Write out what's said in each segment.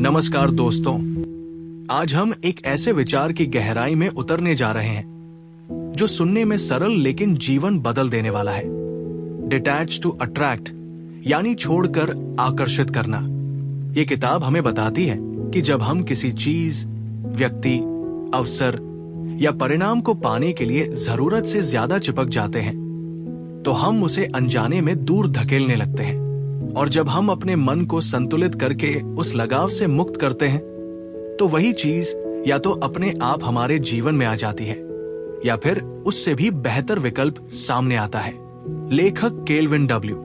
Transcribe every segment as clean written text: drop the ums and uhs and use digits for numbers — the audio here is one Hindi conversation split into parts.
नमस्कार दोस्तों, आज हम एक ऐसे विचार की गहराई में उतरने जा रहे हैं जो सुनने में सरल लेकिन जीवन बदल देने वाला है। डिटैच टू अट्रैक्ट, यानी छोड़कर आकर्षित करना। ये किताब हमें बताती है कि जब हम किसी चीज, व्यक्ति, अवसर या परिणाम को पाने के लिए जरूरत से ज्यादा चिपक जाते हैं तो हम उसे अनजाने में दूर धकेलने लगते हैं। और जब हम अपने मन को संतुलित करके उस लगाव से मुक्त करते हैं तो वही चीज या तो अपने आप हमारे जीवन में आ जाती है या फिर उससे भी बेहतर विकल्प सामने आता है। लेखक केल्विन डब्ल्यू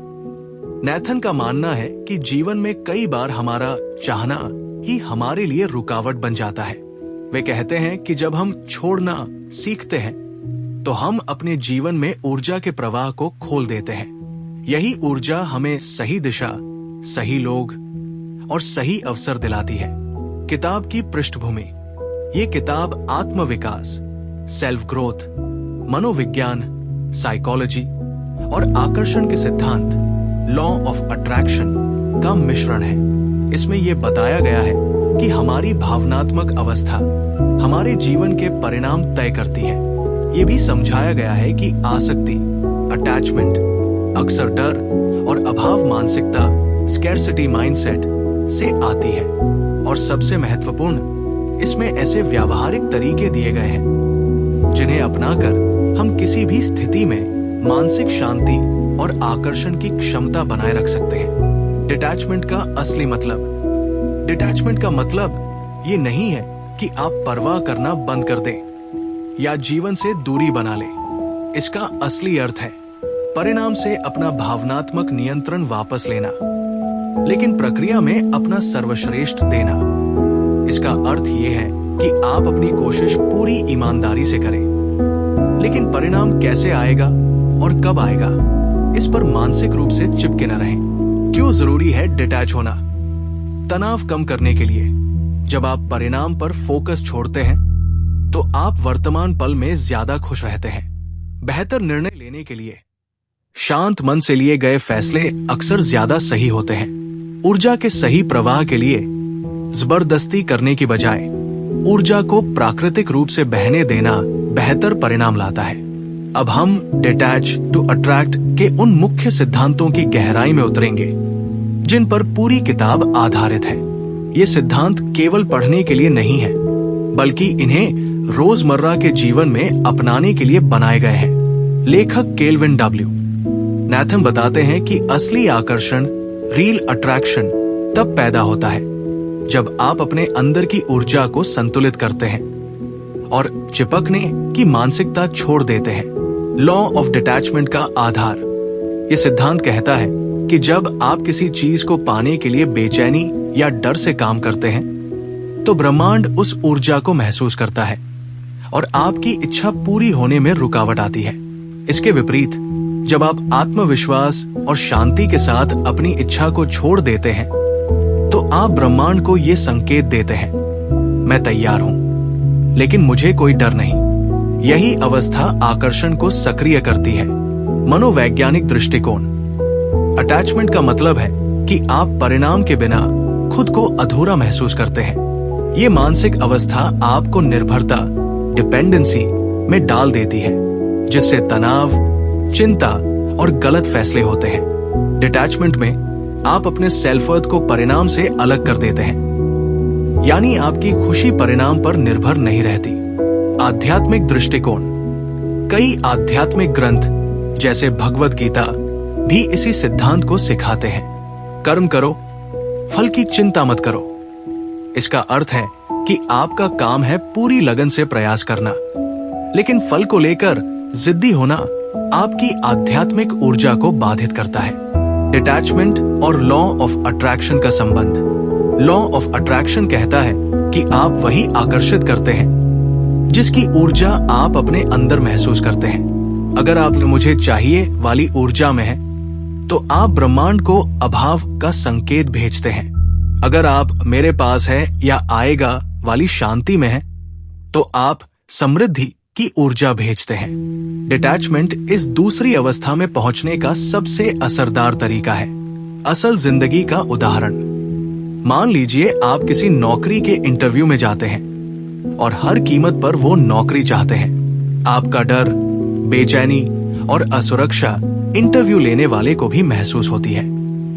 नैथन का मानना है कि जीवन में कई बार हमारा चाहना ही हमारे लिए रुकावट बन जाता है। वे कहते हैं कि जब हम छोड़ना सीखते हैं तो हम अपने जीवन में ऊर्जा के प्रवाह को खोल देते हैं। यही ऊर्जा हमें सही दिशा, सही लोग और सही अवसर दिलाती है। किताब की पृष्ठभूमि। ये किताब आत्मविकास, सेल्फ ग्रोथ, मनोविज्ञान, साइकोलॉजी और आकर्षण के सिद्धांत, लॉ ऑफ अट्रैक्शन का मिश्रण है। इसमें यह बताया गया है कि हमारी भावनात्मक अवस्था हमारे जीवन के परिणाम तय करती है। ये भी समझाया गया है कि आसक्ति, अटैचमेंट अक्सर डर और अभाव मानसिकता, स्कैर्सिटी माइंडसेट से आती है। और सबसे महत्वपूर्ण, इसमें ऐसे व्यावहारिक तरीके दिए गए हैं जिन्हें अपनाकर हम किसी भी स्थिति में मानसिक शांति और आकर्षण की क्षमता बनाए रख सकते हैं। डिटैचमेंट का असली मतलब। डिटैचमेंट का मतलब ये नहीं है कि आप परवाह करना बंद कर दें या जीवन से दूरी बना लें। इसका असली अर्थ है परिणाम से अपना भावनात्मक नियंत्रण वापस लेना, लेकिन प्रक्रिया में अपना सर्वश्रेष्ठ देना। इसका अर्थ यह है कि आप अपनी कोशिश पूरी ईमानदारी से करें, लेकिन परिणाम कैसे आएगा और कब आएगा, इस पर मानसिक रूप से चिपके न रहें। क्यों जरूरी है डिटैच होना? तनाव कम करने के लिए। जब आप परिणाम पर फोकस छोड़ते हैं तो आप वर्तमान पल में ज्यादा खुश रहते हैं। बेहतर निर्णय लेने के लिए शांत मन से लिए गए फैसले अक्सर ज्यादा सही होते हैं। ऊर्जा के सही प्रवाह के लिए जबरदस्ती करने की बजाय ऊर्जा को प्राकृतिक रूप से बहने देना बेहतर परिणाम लाता है। अब हम डिटैच टू अट्रैक्ट के उन मुख्य सिद्धांतों की गहराई में उतरेंगे जिन पर पूरी किताब आधारित है। ये सिद्धांत केवल पढ़ने के लिए नहीं है, बल्कि इन्हें रोजमर्रा के जीवन में अपनाने के लिए बनाए गए हैं। लेखक केल्विन डब्ल्यू नैथन बताते हैं कि असली आकर्षण, रियल अट्रैक्शन, तब पैदा होता है जब आप अपने अंदर की ऊर्जा को संतुलित करते हैं और चिपकने की मानसिकता छोड़ देते हैं। लॉ ऑफ डिटैचमेंट का आधार। यह सिद्धांत कहता है कि जब आप किसी चीज को पाने के लिए बेचैनी या डर से काम करते हैं तो ब्रह्मांड उस ऊर्जा को महसूस करता है और आपकी इच्छा पूरी होने में रुकावट आती है। इसके विपरीत, जब आप आत्मविश्वास और शांति के साथ अपनी इच्छा को छोड़ देते हैं तो आप ब्रह्मांड को ये संकेत देते हैं, मैं तैयार हूं, लेकिन मुझे कोई डर नहीं। यही अवस्था आकर्षण को सक्रिय करती है। मनोवैज्ञानिक दृष्टिकोण। अटैचमेंट का मतलब है कि आप परिणाम के बिना खुद को अधूरा महसूस करते हैं। ये मानसिक अवस्था आपको निर्भरता, डिपेंडेंसी में डाल देती है, जिससे तनाव, चिंता और गलत फैसले होते हैं। डिटैचमेंट में आप अपने सेल्फ-वर्थ को परिणाम से अलग कर देते हैं, यानी आपकी खुशी परिणाम पर निर्भर नहीं रहती। आध्यात्मिक दृष्टिकोण। कई आध्यात्मिक ग्रंथ जैसे भगवद गीता भी इसी सिद्धांत को सिखाते हैं। कर्म करो, फल की चिंता मत करो। इसका अर्थ है कि आपका काम है पूरी लगन से प्रयास करना, लेकिन फल को लेकर जिद्दी होना आपकी आध्यात्मिक ऊर्जा को बाधित करता है। डिटैचमेंट और लॉ ऑफ अट्रैक्शन का संबंध। लॉ ऑफ अट्रैक्शन कहता है कि आप वही आकर्षित करते हैं जिसकी ऊर्जा आप अपने अंदर महसूस करते हैं। अगर आप मुझे चाहिए वाली ऊर्जा में है तो आप ब्रह्मांड को अभाव का संकेत भेजते हैं। अगर आप मेरे पास है या आएगा वाली शांति में है तो आप समृद्धि की ऊर्जा भेजते हैं। डिटैचमेंट इस दूसरी अवस्था में पहुंचने का सबसे असरदार तरीका है। असल जिंदगी का उदाहरण। मान लीजिए आप किसी नौकरी के इंटरव्यू में जाते हैं और हर कीमत पर वो नौकरी चाहते हैं। आपका डर, बेचैनी और असुरक्षा इंटरव्यू लेने वाले को भी महसूस होती है।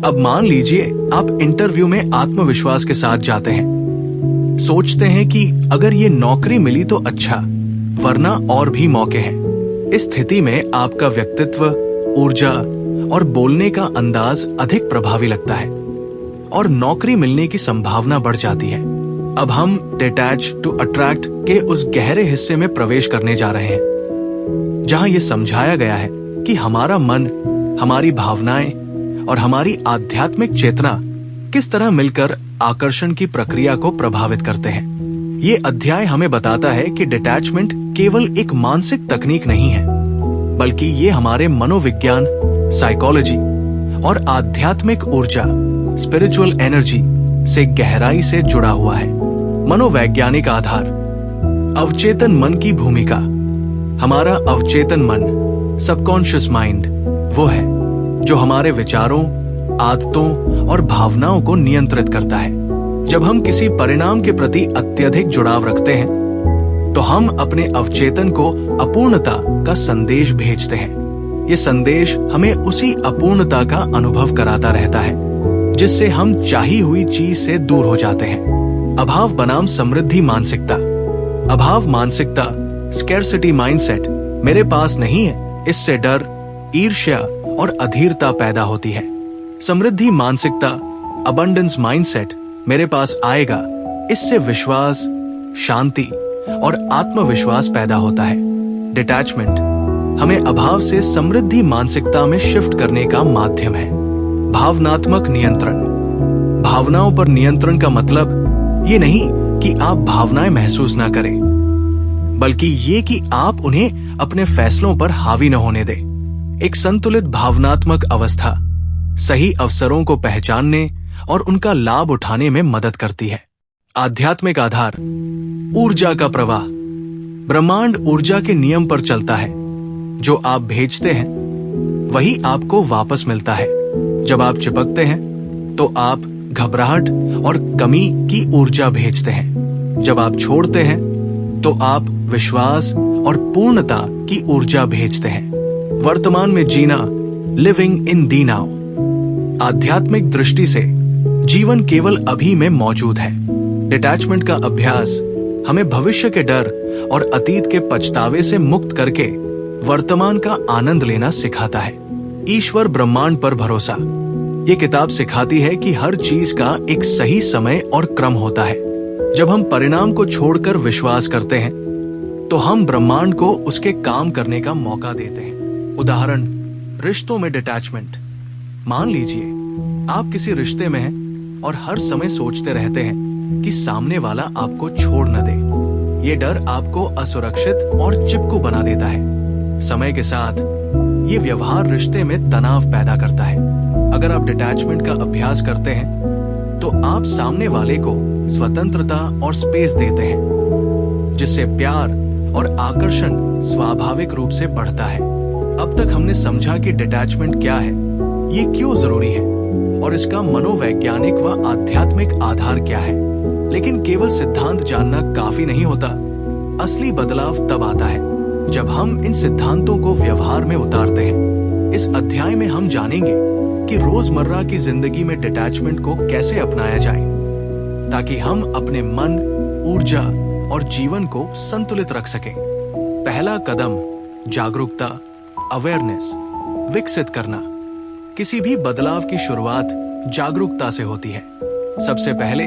अब मान लीजिए आप इंटरव्यू में आत्मविश्वास के साथ जाते हैं, सोचते हैं कि अगर ये नौकरी मिली तो अच्छा, वरना और भी मौके हैं। इस स्थिति में आपका व्यक्तित्व, ऊर्जा और बोलने का अंदाज अधिक प्रभावी लगता है और नौकरी मिलने की संभावना बढ़ जाती है। अब हम डिटैच टू अट्रैक्ट के उस गहरे हिस्से में प्रवेश करने जा रहे हैं, जहां यह समझाया गया है कि हमारा मन, हमारी भावनाएं और हमारी आध्यात्मिक चेतना किस तरह मिलकर आकर्षण की प्रक्रिया को प्रभावित करते हैं। ये अध्याय हमें बताता है कि डिटैचमेंट केवल एक मानसिक तकनीक नहीं है, बल्कि ये हमारे मनोविज्ञान, साइकोलॉजी और आध्यात्मिक ऊर्जा, स्पिरिचुअल एनर्जी से गहराई से जुड़ा हुआ है। मनोवैज्ञानिक आधार। अवचेतन मन की भूमिका। हमारा अवचेतन मन, सबकॉन्शियस माइंड, वो है जो हमारे विचारों, आदतों और भावनाओं को नियंत्रित करता है। जब हम किसी परिणाम के प्रति अत्यधिक जुड़ाव रखते हैं, तो हम अपने अवचेतन को अपूर्णता का संदेश भेजते हैं। ये संदेश हमें उसी अपूर्णता का अनुभव कराता रहता है, जिससे हम चाही हुई चीज से दूर हो जाते हैं। अभाव बनाम समृद्धि मानसिकता। अभाव मानसिकता, स्कैर्सिटी माइंडसेट, मेरे पास नहीं है, इससे डर, ईर्ष्या और अधीरता पैदा होती है। समृद्धि मानसिकता, अबंडेंस माइंडसेट, मेरे पास आएगा, इससे विश्वास, शांति और आत्मविश्वास पैदा होता है। डिटैचमेंट हमें अभाव से समृद्धि मानसिकता में शिफ्ट करने का माध्यम है। भावनात्मक नियंत्रण। भावनाओं पर नियंत्रण का मतलब ये नहीं कि आप भावनाएं महसूस ना करें, बल्कि ये कि आप उन्हें अपने फैसलों पर हावी न होने दें। एक संतुलित भावनात्मक अवस्था सही अवसरों को पहचानने और उनका लाभ उठाने में मदद करती है। आध्यात्मिक आधार। ऊर्जा का प्रवाह। ब्रह्मांड ऊर्जा के नियम पर चलता है। जो आप भेजते हैं वही आपको वापस मिलता है। जब आप चिपकते हैं तो आप घबराहट और कमी की ऊर्जा भेजते हैं। जब आप छोड़ते हैं तो आप विश्वास और पूर्णता की ऊर्जा भेजते हैं। वर्तमान में जीना, लिविंग इन दी नाउ। आध्यात्मिक दृष्टि से जीवन केवल अभी में मौजूद है। डिटैचमेंट का अभ्यास हमें भविष्य के डर और अतीत के पछतावे से मुक्त करके वर्तमान का आनंद लेना सिखाता है। ईश्वर, ब्रह्मांड पर भरोसा। ये किताब सिखाती है कि हर चीज का एक सही समय और क्रम होता है। जब हम परिणाम को छोड़कर विश्वास करते हैं, तो हम ब्रह्मांड को उसके काम करने का मौका देते हैं। उदाहरण, रिश्तों में डिटैचमेंट। मान लीजिए आप किसी रिश्ते में हैं और हर समय सोचते रहते हैं कि सामने वाला आपको छोड़ न दे। ये डर आपको असुरक्षित और चिपकू बना देता है। समय के साथ ये व्यवहार रिश्ते में तनाव पैदा करता है। अगर आप डिटैचमेंट का अभ्यास करते हैं, तो आप सामने वाले को स्वतंत्रता और स्पेस देते हैं, जिससे प्यार और आकर्षण स्वाभाविक रूप से बढ़ता है। अब तक हमने समझा कि डिटैचमेंट क्या है, ये क्यों जरूरी है और इसका मनोवैज्ञानिक व आध्यात्मिक आधार क्या है। लेकिन केवल सिद्धांत जानना काफी नहीं होता। असली बदलाव तब आता है जब हम इन सिद्धांतों को व्यवहार में उतारते हैं। इस अध्याय में हम जानेंगे कि रोजमर्रा की जिंदगी में डिटैचमेंट को कैसे अपनाया जाए, ताकि हम अपने मन, ऊर्जा और जीवन को संतुलित रख सकें। पहला कदम, जागरूकता, अवेयरनेस विकसित करना। किसी भी बदलाव की शुरुआत जागरूकता से होती है। सबसे पहले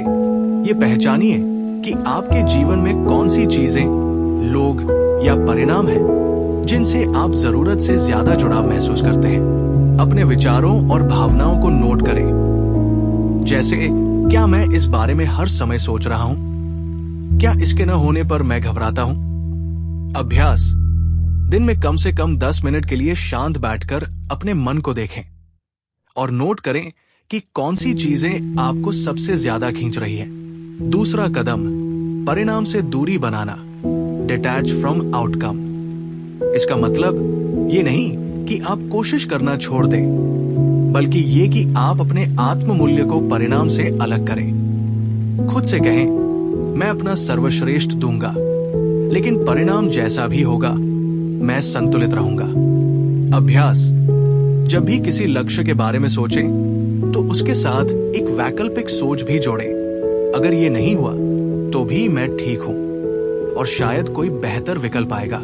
ये पहचानिए कि आपके जीवन में कौन सी चीजें, लोग या परिणाम हैं जिनसे आप जरूरत से ज्यादा जुड़ाव महसूस करते हैं। अपने विचारों और भावनाओं को नोट करें। जैसे, क्या मैं इस बारे में हर समय सोच रहा हूं? क्या इसके न होने पर मैं घबराता हूं? अभ्यास। दिन में कम से कम 10 मिनट के लिए शांत बैठकर अपने मन को देखें और नोट करें कि कौन सी चीजें आपको सबसे ज्यादा खींच रही है। दूसरा कदम, परिणाम से दूरी बनाना, डिटैच फ्रॉम आउटकम। इसका मतलब ये नहीं कि आप कोशिश करना छोड़ दें, बल्कि ये कि आप अपने आत्म मूल्य को परिणाम से अलग करें। खुद से कहें, मैं अपना सर्वश्रेष्ठ दूंगा, लेकिन परिणाम जैसा भी होगा मैं संतुलित रहूंगा। अभ्यास। जब भी किसी लक्ष्य के बारे में सोचें तो उसके साथ एक वैकल्पिक सोच भी जोड़ें। अगर ये नहीं हुआ तो भी मैं ठीक हूं और शायद कोई बेहतर विकल्प आएगा।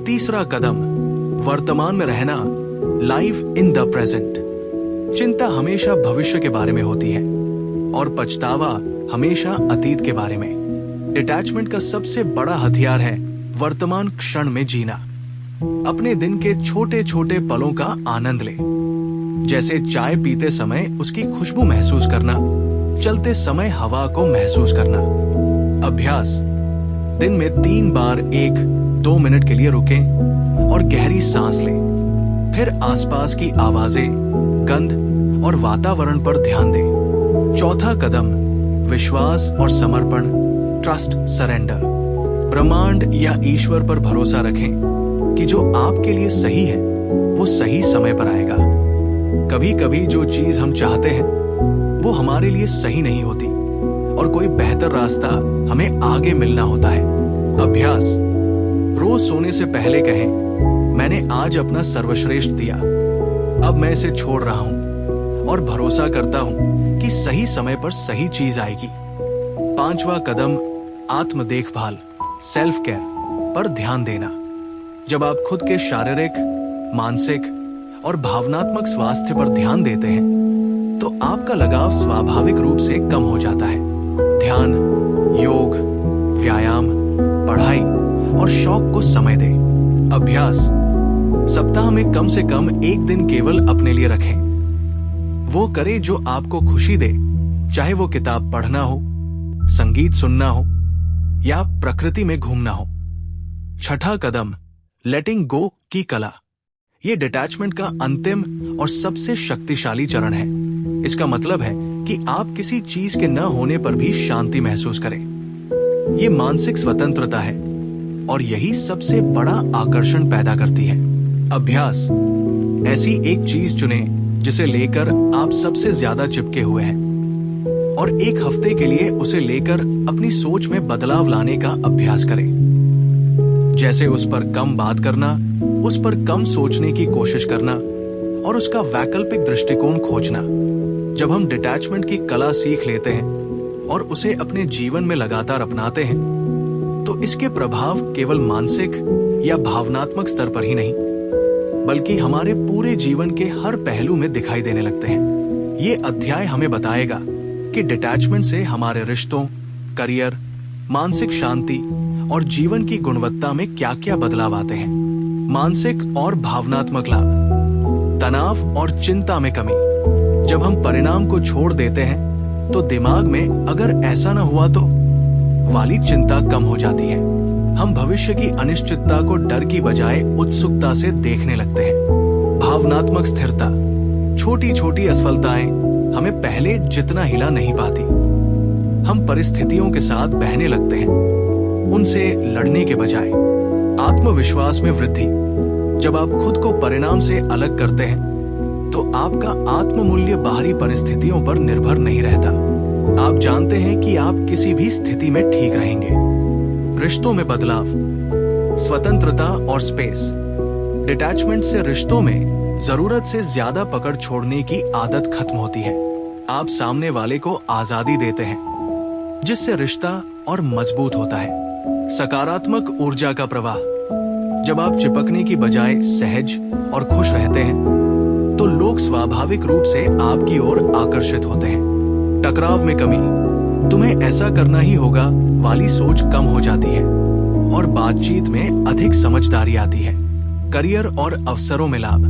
तीसरा कदम, वर्तमान में रहना, लाइव इन द प्रेजेंट। चिंता हमेशा भविष्य के बारे में होती है और पछतावा हमेशा अतीत के बारे में। डिटैचमेंट का सबसे बड़ा हथियार है वर्तमान क्षण में जीना। अपने दिन के छोटे छोटे पलों का आनंद ले, जैसे चाय पीते समय उसकी खुशबू महसूस करना, चलते समय हवा को महसूस करना। अभ्यास। दिन में 3 बार 1-2 मिनट के लिए रुकें और गहरी सांस लें। फिर आसपास की आवाजें, गंध और वातावरण पर ध्यान दें। चौथा कदम, विश्वास और समर्पण, ट्रस्ट, सरेंडर। ब्रह्मांड या ईश्वर पर भरोसा रखें कि जो आपके लिए सही है वो सही समय पर आएगा। कभी कभी जो चीज हम चाहते हैं वो हमारे लिए सही नहीं होती और कोई बेहतर रास्ता हमें आगे मिलना होता है। अभ्यास। रोज सोने से पहले कहें, मैंने आज अपना सर्वश्रेष्ठ दिया, अब मैं इसे छोड़ रहा हूं और भरोसा करता हूं कि सही समय पर सही चीज आएगी। पांचवा कदम, आत्म देखभाल, सेल्फ केयर पर ध्यान देना। जब आप खुद के शारीरिक, मानसिक और भावनात्मक स्वास्थ्य पर ध्यान देते हैं तो आपका लगाव स्वाभाविक रूप से कम हो जाता है। ध्यान, योग, व्यायाम, पढ़ाई और शौक को समय दें। अभ्यास। सप्ताह में कम से कम 1 दिन केवल अपने लिए रखें। वो करे जो आपको खुशी दे, चाहे वो किताब पढ़ना हो, संगीत सुनना हो या प्रकृति में घूमना हो। छठा कदम, लेटिंग गो की कला। ये डिटैचमेंट का अंतिम और सबसे शक्तिशाली चरण है। इसका मतलब है कि आप किसी चीज के न होने पर भी शांति महसूस करें। ये मानसिक स्वतंत्रता है और यही सबसे बड़ा आकर्षण पैदा करती है। अभ्यास। ऐसी एक चीज चुनें जिसे लेकर आप सबसे ज्यादा चिपके हुए हैं और 1 हफ्ते के लिए उसे लेकर अपनी सोच में बदलाव लाने का अभ्यास करें। जैसे उस पर कम बात करना, उस पर कम सोचने की कोशिश करना और उसका वैकल्पिक दृष्टिकोण खोजना। जब हम डिटैचमेंट की कला सीख लेते हैं और उसे अपने जीवन में लगातार अपनाते हैं तो इसके प्रभाव केवल मानसिक या भावनात्मक स्तर पर ही नहीं बल्कि हमारे पूरे जीवन के हर पहलू में दिखाई देने लगते हैं। ये अध्याय हमें बताएगा कि डिटैचमेंट से हमारे रिश्तों, करियर, मानसिक शांति और जीवन की गुणवत्ता में क्या-क्या बदलाव आते हैं। मानसिक और भावनात्मक लाभ। तनाव और चिंता में कमी। जब हम परिणाम को छोड़ देते हैं तो दिमाग में अगर ऐसा न हुआ तो वाली चिंता कम हो जाती है। हम भविष्य की अनिश्चितता को डर की बजाय उत्सुकता से देखने लगते हैं। भावनात्मक स्थिरता। छोटी छोटी असफलताएं हमें पहले जितना हिला नहीं पाती। हम परिस्थितियों के साथ बहने लगते हैं, उनसे लड़ने के बजाय। आत्मविश्वास में वृद्धि। जब आप खुद को परिणाम से अलग करते हैं तो आपका आत्ममूल्य बाहरी परिस्थितियों पर निर्भर नहीं रहता। आप जानते हैं कि आप किसी भी स्थिति में ठीक रहेंगे। रिश्तों में बदलाव, स्वतंत्रता और स्पेस। डिटैचमेंट से रिश्तों में जरूरत से ज्यादा पकड़ छोड़ने की आदत खत्म होती है। आप सामने वाले को आजादी देते हैं जिससे रिश्ता और मजबूत होता है। सकारात्मक ऊर्जा का प्रवाह। जब आप चिपकने की बजाय सहज और खुश रहते हैं तो लोग स्वाभाविक रूप से आपकी ओर आकर्षित होते हैं। टकराव में कमी। तुम्हें ऐसा करना ही होगा वाली सोच कम हो जाती है और बातचीत में अधिक समझदारी आती है। करियर और अवसरों में लाभ।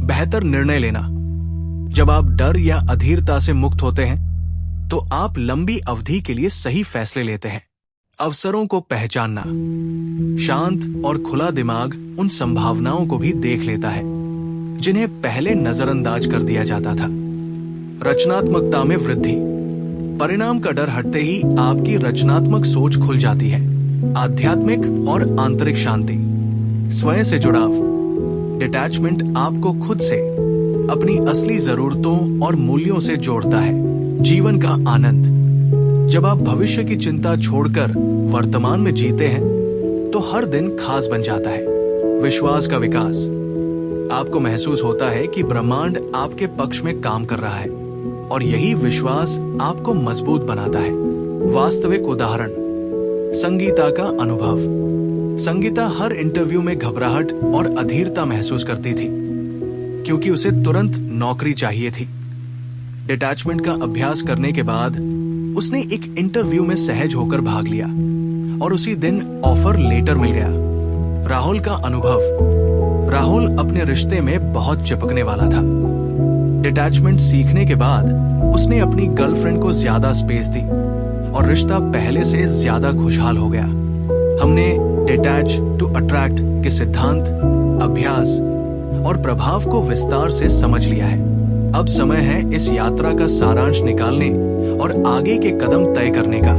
बेहतर निर्णय लेना। जब आप डर या अधीरता से मुक्त होते हैं तो आप लंबी अवधि के लिए सही फैसले लेते हैं। अवसरों को पहचानना। शांत और खुला दिमाग उन संभावनाओं को भी देख लेता है जिन्हें पहले नजरअंदाज कर दिया जाता था। रचनात्मकता में वृद्धि। परिणाम का डर हटते ही आपकी रचनात्मक सोच खुल जाती है। आध्यात्मिक और आंतरिक शांति। स्वयं से जुड़ाव। डिटैचमेंट आपको खुद से, अपनी असली जरूरतों और मूल्यों से जोड़ता है। जीवन का आनंद। जब आप भविष्य की चिंता छोड़कर वर्तमान में जीते हैं तो हर दिन खास बन जाता है। विश्वास का विकास। आपको महसूस होता है कि ब्रह्मांड आपके पक्ष में काम कर रहा है और यही विश्वास आपको मजबूत बनाता है। वास्तविक उदाहरण, संगीता का अनुभव। संगीता हर इंटरव्यू में घबराहट और अधीरता महसूस करती थी क्योंकि उसे तुरंत नौकरी चाहिए थी। डिटैचमेंट का अभ्यास करने के बाद उसने एक इंटरव्यू में सहज होकर भाग लिया और उसी दिन ऑफर लेटर मिल गया। राहुल का अनुभव। राहुल अपने रिश्ते में बहुत चिपकने वाला था। डिटैचमेंट सीखने के बाद उसने अपनी गर्लफ्रेंड को ज्यादा स्पेस दी और रिश्ता पहले से ज्यादा खुशहाल हो गया। हमने डिटैच टू अट्रैक्ट के सिद्धांत, अभ्यास और प्रभाव को विस्तार से समझ लिया है। अब समय है इस यात्रा का सारांश निकालने और आगे के कदम तय करने का।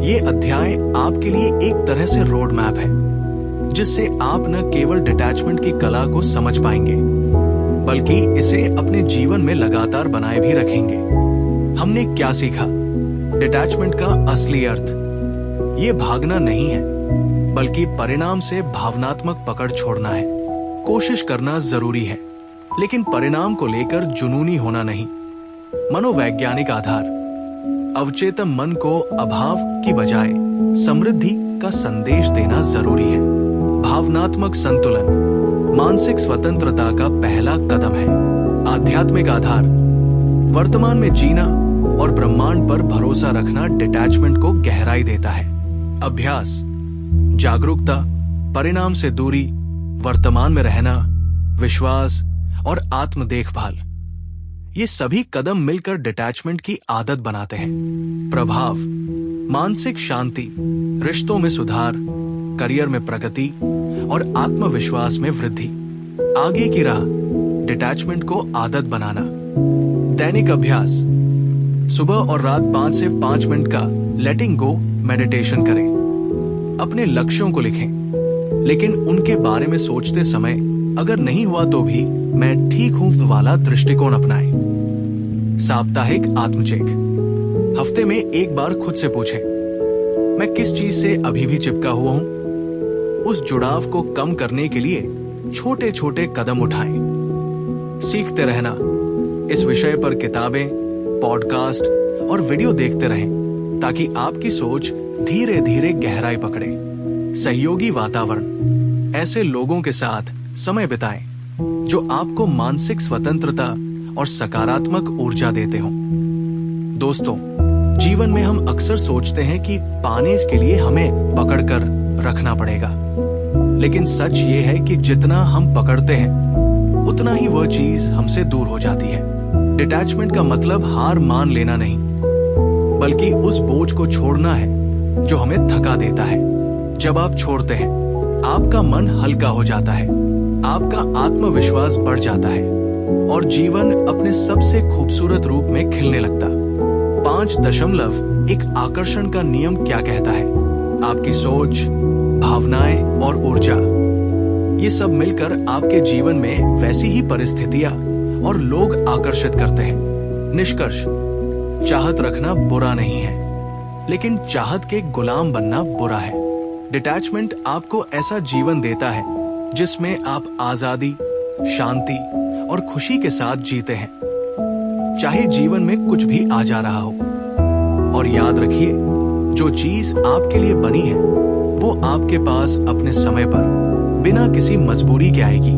ये अध्याय आपके लिए एक तरह से रोड मैप है जिससे आप न केवल डिटैचमेंट की कला को समझ पाएंगे बल्कि इसे अपने जीवन में लगातार बनाए भी रखेंगे। हमने क्या सीखा? डिटैचमेंट का असली अर्थ ये भागना नहीं है बल्कि परिणाम से भावनात्मक पकड़ छोड़ना है। कोशिश करना जरूरी है लेकिन परिणाम को लेकर जुनूनी होना नहीं। मनोवैज्ञानिक आधार। अवचेतन मन को अभाव की बजाय समृद्धि का संदेश देना जरूरी है। भावनात्मक संतुलन मानसिक स्वतंत्रता का पहला कदम है। आध्यात्मिक आधार। वर्तमान में जीना और ब्रह्मांड पर भरोसा रखना डिटैचमेंट को गहराई देता है। अभ्यास। जागरूकता, परिणाम से दूरी, वर्तमान में रहना, विश्वास और आत्म देखभाल, ये सभी कदम मिलकर डिटैचमेंट की आदत बनाते हैं। प्रभाव। मानसिक शांति, रिश्तों में सुधार, करियर में प्रगति और आत्मविश्वास में वृद्धि। आगे की राह, डिटैचमेंट को आदत बनाना। दैनिक अभ्यास। सुबह और रात 5 से 5 मिनट का लेटिंग गो मेडिटेशन करें। अपने लक्ष्यों को लिखें लेकिन उनके बारे में सोचते समय अगर नहीं हुआ तो भी मैं ठीक हूं वाला दृष्टिकोण अपनाएं। साप्ताहिक आत्मचेक। हफ्ते में एक बार खुद से पूछें, मैं किस चीज से अभी भी चिपका हुआ हूं? उस जुड़ाव को कम करने के लिए छोटे छोटे कदम उठाएं। सीखते रहना। इस विषय पर किताबें, पॉडकास्ट और वीडियो देखते रहें ताकि आपकी सोच धीरे धीरे गहराई पकड़े। सहयोगी वातावरण। ऐसे लोगों के साथ समय बिताएं जो आपको मानसिक स्वतंत्रता और सकारात्मक ऊर्जा देते हो। दोस्तों, जीवन में हम अक्सर सोचते हैं कि पाने के लिए हमें पकड़कर रखना पड़ेगा, लेकिन सच ये है कि जितना हम पकड़ते हैं उतना ही वह चीज हमसे दूर हो जाती है। डिटैचमेंट का मतलब हार मान लेना नहीं बल्कि उस बोझ को छोड़ना है जो हमें थका देता है। जब आप छोड़ते हैं आपका मन हल्का हो जाता है, आपका आत्मविश्वास बढ़ जाता है और जीवन अपने सबसे खूबसूरत रूप में खिलने लगता। 5 एक आकर्षण का नियम क्या कहता है? आपकी सोच, भावनाएं और ऊर्जा, ये सब मिलकर आपके जीवन में वैसी ही परिस्थितियां और लोग आकर्षित करते हैं। निष्कर्ष, चाहत रखना बुरा नहीं है लेकिन चाहत के गुलाम बनना बुरा है। डिटैचमेंट आपको ऐसा जीवन देता है जिसमें आप आजादी, शांति और खुशी के साथ जीते हैं, चाहे जीवन में कुछ भी आ जा रहा हो। और याद रखिए, जो चीज आपके लिए बनी है वो आपके पास अपने समय पर बिना किसी मजबूरी के आएगी।